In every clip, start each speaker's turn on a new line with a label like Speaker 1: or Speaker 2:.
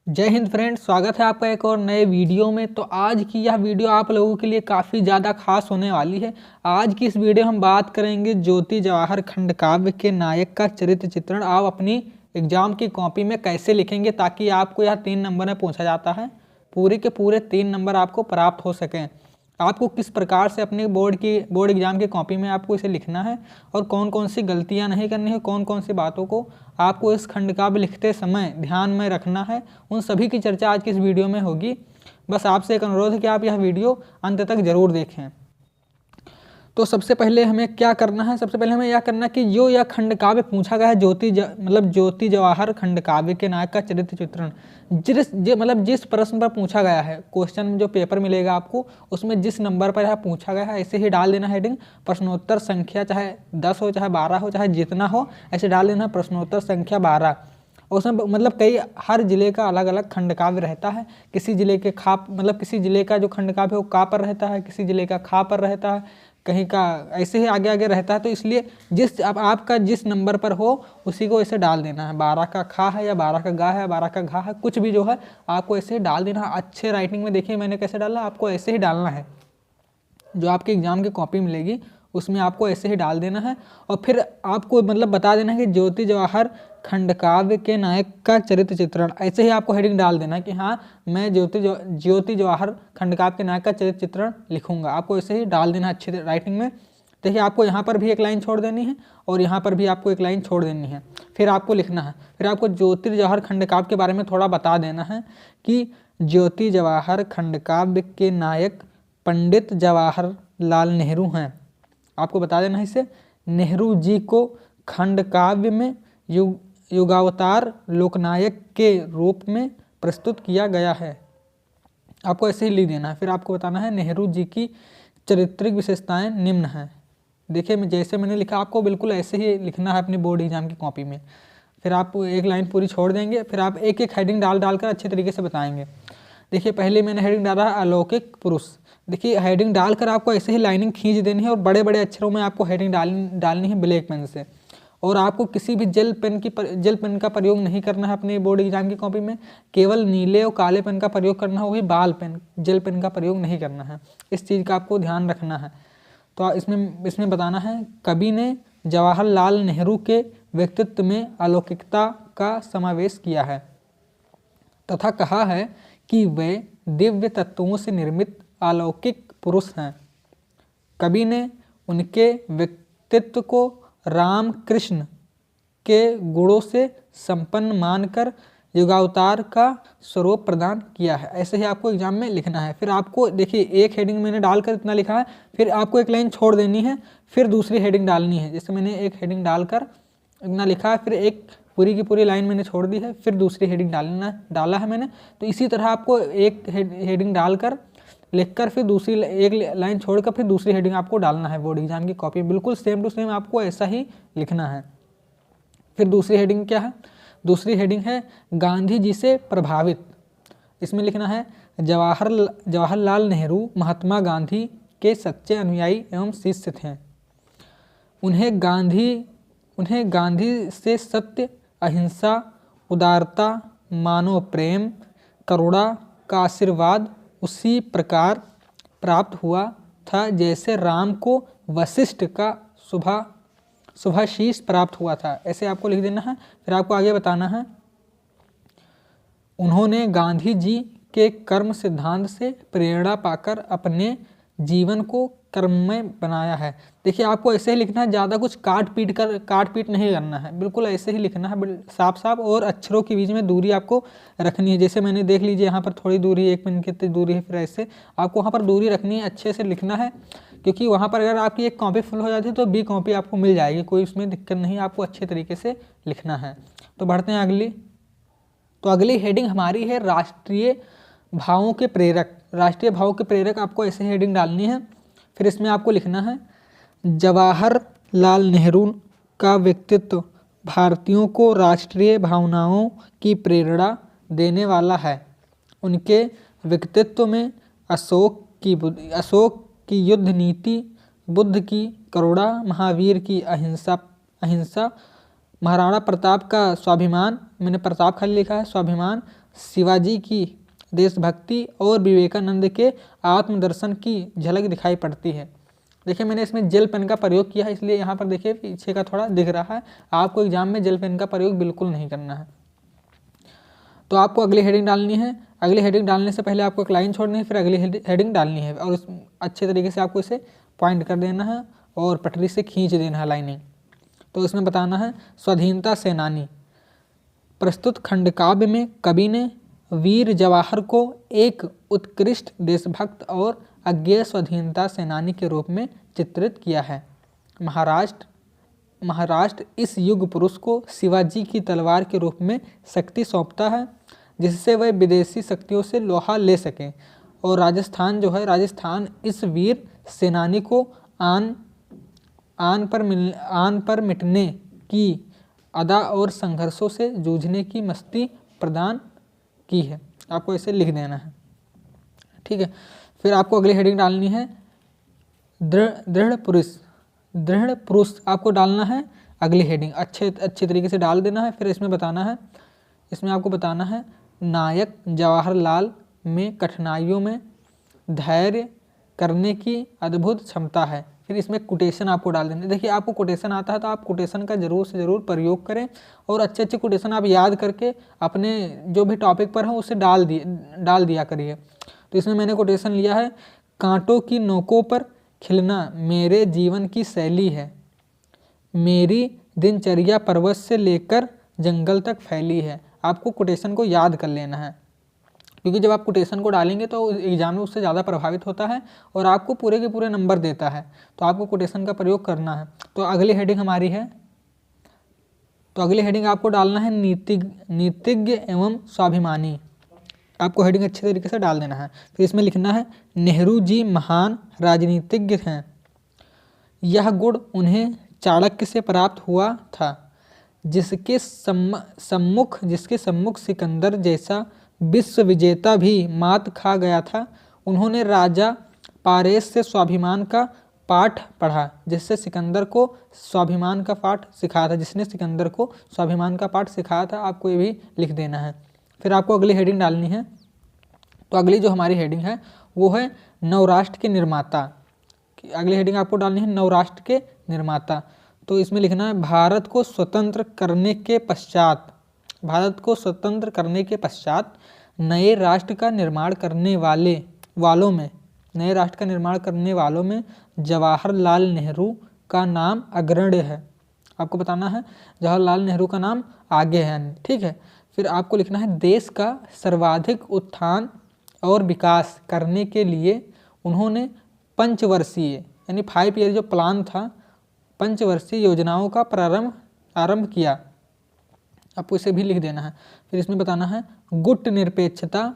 Speaker 1: जय हिंद फ्रेंड्स, स्वागत है आपका एक और नए वीडियो में। तो आज की यह वीडियो आप लोगों के लिए काफ़ी ज़्यादा खास होने वाली है। आज की इस वीडियो हम बात करेंगे ज्योति जवाहर खंडकाव्य के नायक का चरित्र चित्रण आप अपनी एग्जाम की कॉपी में कैसे लिखेंगे ताकि आपको यह 3 नंबर में पूछा जाता है, पूरे के पूरे 3 नंबर आपको प्राप्त हो सकें। आपको किस प्रकार से अपने बोर्ड एग्जाम की कॉपी में आपको इसे लिखना है और कौन कौन सी गलतियां नहीं करनी है, कौन कौन सी बातों को आपको इस खंडकाव्य लिखते समय ध्यान में रखना है, उन सभी की चर्चा आज की इस वीडियो में होगी। बस आपसे एक अनुरोध है कि आप यह वीडियो अंत तक जरूर देखें। तो सबसे पहले हमें क्या करना है, सबसे पहले हमें यह करना है कि जो यह खंडकाव्य पूछा गया है ज्योति जवाहर खंडकाव्य के नायक का चरित्र चित्रण, जिस प्रश्न पर पूछा गया है, क्वेश्चन जो पेपर मिलेगा आपको उसमें जिस नंबर पर यह पूछा गया है ऐसे ही डाल देना हेडिंग। प्रश्नोत्तर संख्या चाहे 10 हो, चाहे 12 हो, चाहे जितना हो, ऐसे डाल देना प्रश्नोत्तर संख्या 12। उसमें हर जिले का अलग अलग खंडकाव्य रहता है। किसी जिले के किसी जिले का जो खंडकाव्य है वो का पर रहता है, किसी जिले का खा पर रहता है, कहीं का ऐसे ही आगे आगे रहता है। तो इसलिए अब आपका जिस नंबर पर हो उसी को ऐसे डाल देना है। 12 का खा है या 12 का गा है, 12 का घा है, कुछ भी जो है आपको ऐसे ही डाल देना है। अच्छे राइटिंग में देखिए मैंने कैसे डाला, आपको ऐसे ही डालना है। जो आपके एग्जाम की कॉपी मिलेगी उसमें आपको ऐसे ही डाल देना है और फिर आपको बता देना है कि ज्योति जवाहर खंडकाव्य के नायक का चरित्र चित्रण, ऐसे ही आपको हेडिंग डाल देना है कि हाँ मैं ज्योति जवाहर खंडकाव्य के नायक का चरित्र चित्रण लिखूंगा। आपको ऐसे ही डाल देना अच्छी राइटिंग में। देखिए आपको यहाँ पर भी एक लाइन छोड़ देनी है और यहाँ पर भी आपको एक लाइन छोड़ देनी है। फिर आपको लिखना है, फिर आपको ज्योति जवाहर खंडकाव्य के बारे में थोड़ा बता देना है कि ज्योति जवाहर खंडकाव्य के नायक पंडित जवाहरलाल नेहरू हैं। आपको बता देना है इसे, नेहरू जी को खंडकाव्य में युगावतार लोकनायक के रूप में प्रस्तुत किया गया है। आपको ऐसे ही लिख देना है। फिर आपको बताना है नेहरू जी की चारित्रिक विशेषताएं निम्न हैं। देखिए जैसे मैंने लिखा आपको बिल्कुल ऐसे ही लिखना है अपनी बोर्ड एग्जाम की कॉपी में। फिर आप एक लाइन पूरी छोड़ देंगे, फिर आप एक एक हेडिंग डालकर अच्छे तरीके से बताएंगे। देखिए पहले मैंने हेडिंग डाला है अलौकिक पुरुष। देखिए हेडिंग डालकर आपको ऐसे ही लाइनिंग खींच देनी है और बड़े बड़े अक्षरों में आपको हेडिंग डालनी है ब्लैक पेन से। और आपको किसी भी जेल पेन का प्रयोग नहीं करना है अपने बोर्ड एग्जाम की कॉपी में। केवल नीले और काले पेन का प्रयोग करना है, वही बाल पेन, जेल पेन का प्रयोग नहीं करना है। इस चीज़ का आपको ध्यान रखना है। तो इसमें बताना है, कवि ने जवाहरलाल नेहरू के व्यक्तित्व में अलौकिकता का समावेश किया है तथा कहा है कि वे दिव्य तत्वों से निर्मित अलौकिक पुरुष हैं। कवि ने उनके व्यक्तित्व को राम कृष्ण के गुणों से संपन्न मानकर युगावतार का स्वरूप प्रदान किया है। ऐसे ही आपको एग्जाम में लिखना है। फिर आपको देखिए एक हेडिंग मैंने डालकर इतना लिखा है, फिर आपको एक लाइन छोड़ देनी है, फिर दूसरी हेडिंग डालनी है। जैसे मैंने एक हेडिंग डालकर इतना लिखा है, फिर एक पूरी की पूरी लाइन मैंने छोड़ दी है, फिर दूसरी हेडिंग डाला है मैंने। तो इसी तरह आपको एक हेडिंग डालकर लिखकर फिर दूसरी एक लाइन छोड़कर फिर दूसरी हेडिंग आपको डालना है बोर्ड एग्जाम की कॉपी। बिल्कुल सेम टू सेम आपको ऐसा ही लिखना है। फिर दूसरी हेडिंग क्या है, दूसरी हेडिंग है गांधी जी से प्रभावित। इसमें लिखना है जवाहरलाल नेहरू महात्मा गांधी के सच्चे अनुयायी एवं शिष्य थे। उन्हें गांधी से सत्य, अहिंसा, उदारता, मानव प्रेम, करुणा का आशीर्वाद उसी प्रकार प्राप्त हुआ था जैसे राम को वशिष्ठ का शुभाशीष प्राप्त हुआ था। ऐसे आपको लिख देना है। फिर आपको आगे बताना है, उन्होंने गांधी जी के कर्म सिद्धांत से प्रेरणा पाकर अपने जीवन को कर्ममय बनाया है। देखिए आपको ऐसे ही लिखना है, ज़्यादा कुछ काट पीट नहीं करना है, बिल्कुल ऐसे ही लिखना है साफ साफ। और अक्षरों के बीच में दूरी आपको रखनी है। जैसे मैंने देख लीजिए यहाँ पर थोड़ी दूरी, 1 मिनट की दूरी है, फिर ऐसे आपको वहाँ पर दूरी रखनी है, अच्छे से लिखना है। क्योंकि वहाँ पर अगर आपकी एक कॉपी फुल हो जाती है तो बी कॉपी आपको मिल जाएगी, कोई उसमें दिक्कत नहीं, आपको अच्छे तरीके से लिखना है। तो बढ़ते हैं अगली। तो अगली हेडिंग हमारी है राष्ट्रीय भावों के प्रेरक। राष्ट्रीय भावों के प्रेरक आपको ऐसे हेडिंग डालनी है। फिर इसमें आपको लिखना है, जवाहरलाल नेहरू का व्यक्तित्व भारतीयों को राष्ट्रीय भावनाओं की प्रेरणा देने वाला है। उनके व्यक्तित्व में अशोक की युद्ध नीति, बुद्ध की करुणा, महावीर की अहिंसा, महाराणा प्रताप का स्वाभिमान, मैंने प्रताप खाली लिखा है, स्वाभिमान, शिवाजी की देशभक्ति और विवेकानंद के आत्मदर्शन की झलक दिखाई पड़ती है। देखिए मैंने इसमें जेल पेन का प्रयोग किया है, इसलिए यहाँ पर देखिए पीछे का थोड़ा दिख रहा है। आपको एग्जाम में जेल पेन का प्रयोग बिल्कुल नहीं करना है। तो आपको अगली हेडिंग डालनी है। अगली हेडिंग डालने से पहले आपको एक लाइन छोड़नी है, फिर अगली हेडिंग डालनी है और अच्छे तरीके से आपको इसे पॉइंट कर देना है और पटरी से खींच देना है लाइनिंग। तो इसमें बताना है स्वाधीनता सेनानी। प्रस्तुत खंडकाव्य में कवि ने वीर जवाहर को एक उत्कृष्ट देशभक्त और अज्ञेय स्वाधीनता सेनानी के रूप में चित्रित किया है। महाराष्ट्र इस युग पुरुष को शिवाजी की तलवार के रूप में शक्ति सौंपता है, जिससे वह विदेशी शक्तियों से लोहा ले सके। और राजस्थान जो है, राजस्थान इस वीर सेनानी को आन पर मिटने की अदा और संघर्षों से जूझने की मस्ती प्रदान की है। आपको इसे लिख देना है, ठीक है। फिर आपको अगली हेडिंग डालनी है दृढ़ पुरुष आपको डालना है अगली हेडिंग। अच्छे तरीके से डाल देना है। फिर इसमें आपको बताना है नायक जवाहरलाल में कठिनाइयों में धैर्य करने की अद्भुत क्षमता है। फिर इसमें कोटेशन आपको डाल देना है। देखिए आपको कोटेशन आता है तो आप कोटेशन का जरूर से ज़रूर प्रयोग करें और अच्छे कोटेशन आप याद करके अपने जो भी टॉपिक पर हो उसे डाल दिया करिए। तो इसमें मैंने कोटेशन लिया है, कांटों की नोकों पर खिलना मेरे जीवन की शैली है, मेरी दिनचर्या पर्वत से लेकर जंगल तक फैली है। आपको कोटेशन को याद कर लेना है, क्योंकि जब आप कोटेशन को डालेंगे तो एग्जाम में उससे ज़्यादा प्रभावित होता है और आपको पूरे के पूरे नंबर देता है। तो आपको कोटेशन का प्रयोग करना है। तो अगली हेडिंग हमारी है, तो अगली हेडिंग आपको डालना है नीतिज्ञ एवं स्वाभिमानी। आपको हेडिंग अच्छे तरीके से डाल देना है। फिर इसमें लिखना है नेहरू जी महान राजनीतिज्ञ हैं, यह गुण उन्हें चाणक्य से प्राप्त हुआ था, जिसके सम्मुख सिकंदर जैसा विश्व विजेता भी मात खा गया था। उन्होंने राजा पारेस से स्वाभिमान का पाठ पढ़ा, जिससे सिकंदर को स्वाभिमान का पाठ सिखाया था, जिसने सिकंदर को स्वाभिमान का पाठ सिखाया था। आपको ये भी लिख देना है। फिर आपको अगली हेडिंग डालनी है। तो अगली जो हमारी हेडिंग है वो है नवराष्ट्र के निर्माता। अगली हेडिंग आपको डालनी है नवराष्ट्र के निर्माता। तो इसमें लिखना है भारत को स्वतंत्र करने के पश्चात नए राष्ट्र का निर्माण करने वालों में जवाहरलाल नेहरू का नाम अग्रण्य है। आपको बताना है जवाहरलाल नेहरू का नाम आगे है, ठीक है। फिर आपको लिखना है देश का सर्वाधिक उत्थान और विकास करने के लिए उन्होंने पंचवर्षीय यानी 5 ईयर जो प्लान था, पंचवर्षीय योजनाओं का आरंभ किया। आपको इसे भी लिख देना है। फिर इसमें बताना है गुट निरपेक्षता,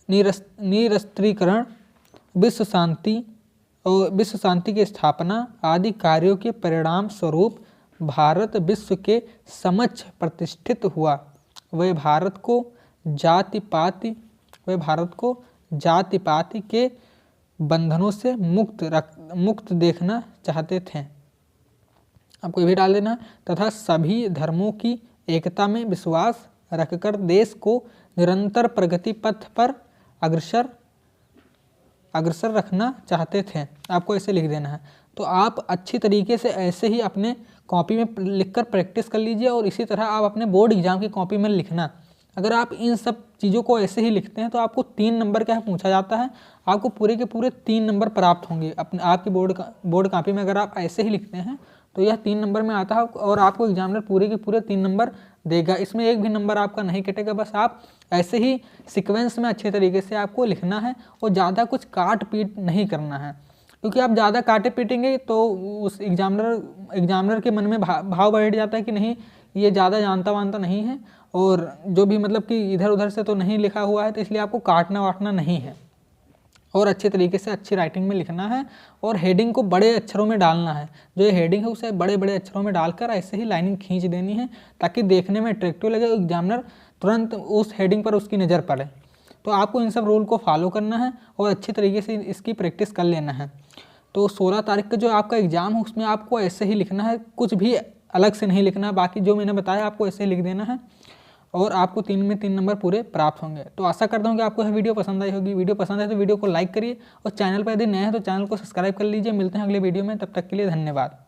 Speaker 1: निरस्त्रीकरण, विश्व शांति की स्थापना आदि कार्यों के परिणाम स्वरूप भारत विश्व के समक्ष प्रतिष्ठित हुआ। वह भारत को जाति पाति के बंधनों से मुक्त देखना चाहते थे। आपको ये भी डाल देना तथा सभी धर्मों की एकता में विश्वास रखकर देश को निरंतर प्रगति पथ पर अग्रसर रखना चाहते थे। आपको ऐसे लिख देना है। तो आप अच्छी तरीके से ऐसे ही अपने कॉपी में लिखकर प्रैक्टिस कर लीजिए और इसी तरह आप अपने बोर्ड एग्जाम की कॉपी में लिखना। अगर आप इन सब चीज़ों को ऐसे ही लिखते हैं तो आपको 3 नंबर क्या पूछा जाता है, आपको पूरे के पूरे 3 नंबर प्राप्त होंगे। आपकी बोर्ड कॉपी में अगर आप ऐसे ही लिखते हैं तो यह 3 नंबर में आता है और आपको एग्जामिनर पूरे के पूरे 3 नंबर देगा। इसमें एक भी नंबर आपका नहीं कटेगा। बस आप ऐसे ही सीक्वेंस में अच्छे तरीके से आपको लिखना है और ज़्यादा कुछ काट पीट नहीं करना है, क्योंकि आप ज़्यादा काटे पीटेंगे तो उस एग्जामिनर के मन में भाव बैठ जाता है कि नहीं ये ज़्यादा जानता वानता नहीं है और जो भी मतलब कि इधर उधर से तो नहीं लिखा हुआ है, तो इसलिए आपको काटना वाटना नहीं है और अच्छे तरीके से अच्छी राइटिंग में लिखना है और हेडिंग को बड़े अक्षरों में डालना है। जो ये हेडिंग है उसे बड़े बड़े अक्षरों में डालकर ऐसे ही लाइनिंग खींच देनी है ताकि देखने में अट्रैक्टिव लगे, एग्जामिनर तुरंत उस हेडिंग पर उसकी नज़र पड़े। तो आपको इन सब रूल को फॉलो करना है और अच्छी तरीके से इसकी प्रैक्टिस कर लेना है। तो 16 तारीख का जो आपका एग्ज़ाम है उसमें आपको ऐसे ही लिखना है, कुछ भी अलग से नहीं लिखना। बाकी जो मैंने बताया आपको ऐसे ही लिख देना है और आपको 3 में 3 नंबर पूरे प्राप्त होंगे। तो आशा करता हूँ कि आपको यह वीडियो पसंद आई होगी। वीडियो पसंद आए तो वीडियो को लाइक करिए और चैनल पर यदि नए हैं तो चैनल को सब्सक्राइब कर लीजिए। मिलते हैं अगले वीडियो में, तब तक के लिए धन्यवाद।